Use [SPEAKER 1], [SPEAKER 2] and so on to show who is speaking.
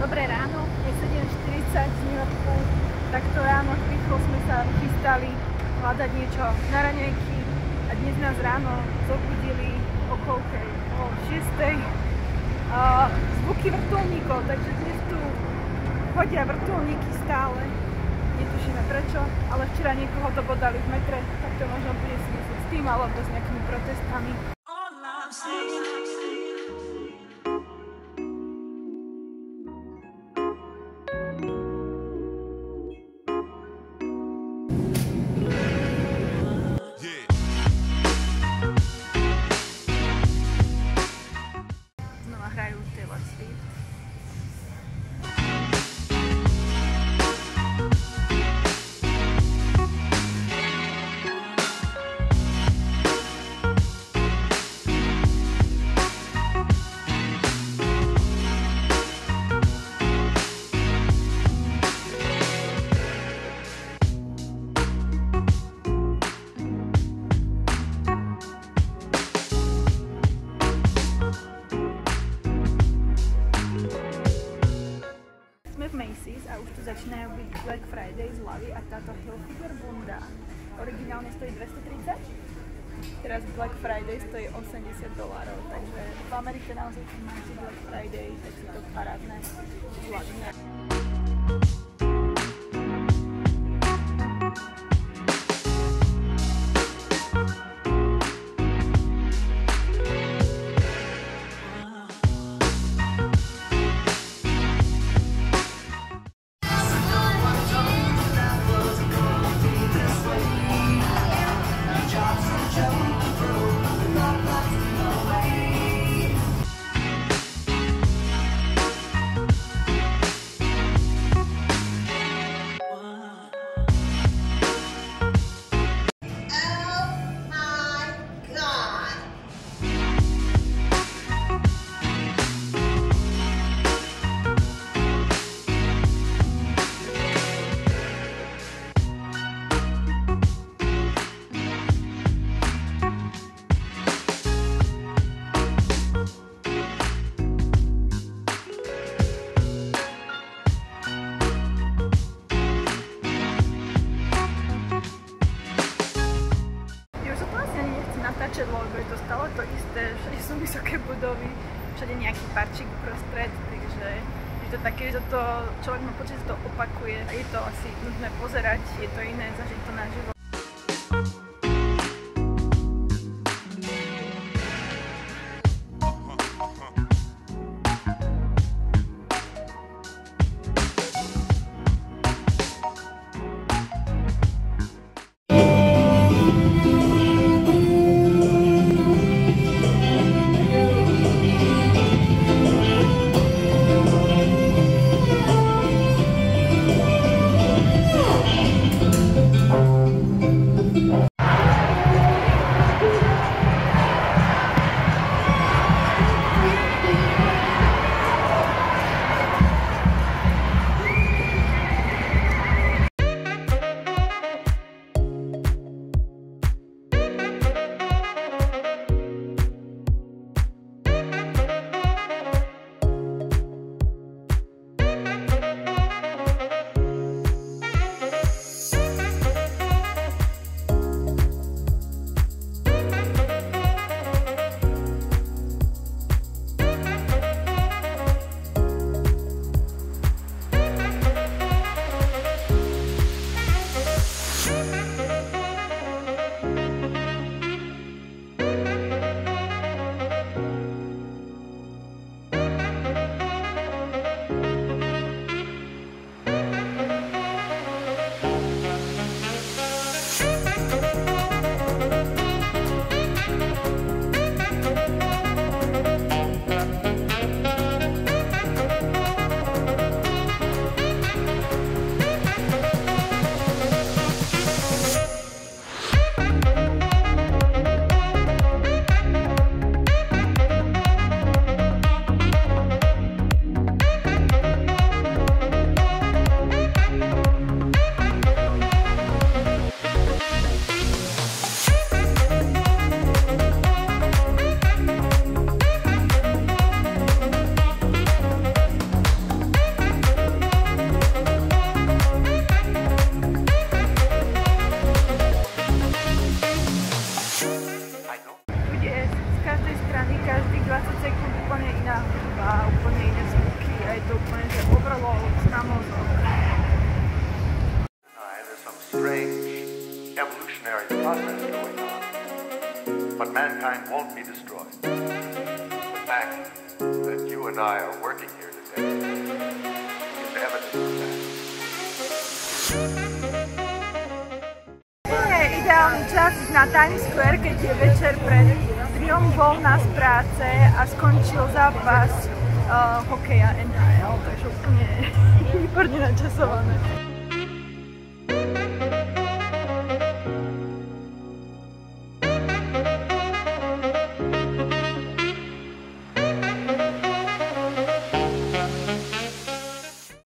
[SPEAKER 1] Dobré ráno, je 7:40 z New Yorku. Takto ráno rýchlo sme sa chystali hľadať niečo na raňajky a dnes nás ráno zobudili o 6:00 zvuky vrtuľníkov, takže dnes tu chodia vrtuľníky stále. Netušíme prečo, ale včera niekoho dobodali v metre, tak to možno bude súvisieť s tým alebo s nejakými protestami. Znova hrajú Taylor Swift. Sme v Macy's a už tu začínajú byť Black Friday zľavy a táto Hilfiger bunda originálne stojí 230, teraz Black Friday stojí $80, takže v Amerike naozaj keď máte Black Friday, tak sú to parádne zľavy. Natáčať, lebo je to stále to isté, všade sú vysoké budovy, všade nejaký parčík prostred, takže je to také, že to človek má pocit, že to opakuje a je to asi nutné pozerať, je to iné, zažiť to naživo. úplne, že overload na mozog.
[SPEAKER 2] There's some strange evolutionary process going on, but mankind won't be destroyed. The fact that you and I are working here today is evidence of that.
[SPEAKER 1] Nie je ideálny čas na Times Square, keď je večer pred Triom voľná z práce a skončil zápas hokeja NHL, takže úplne výborne načasované.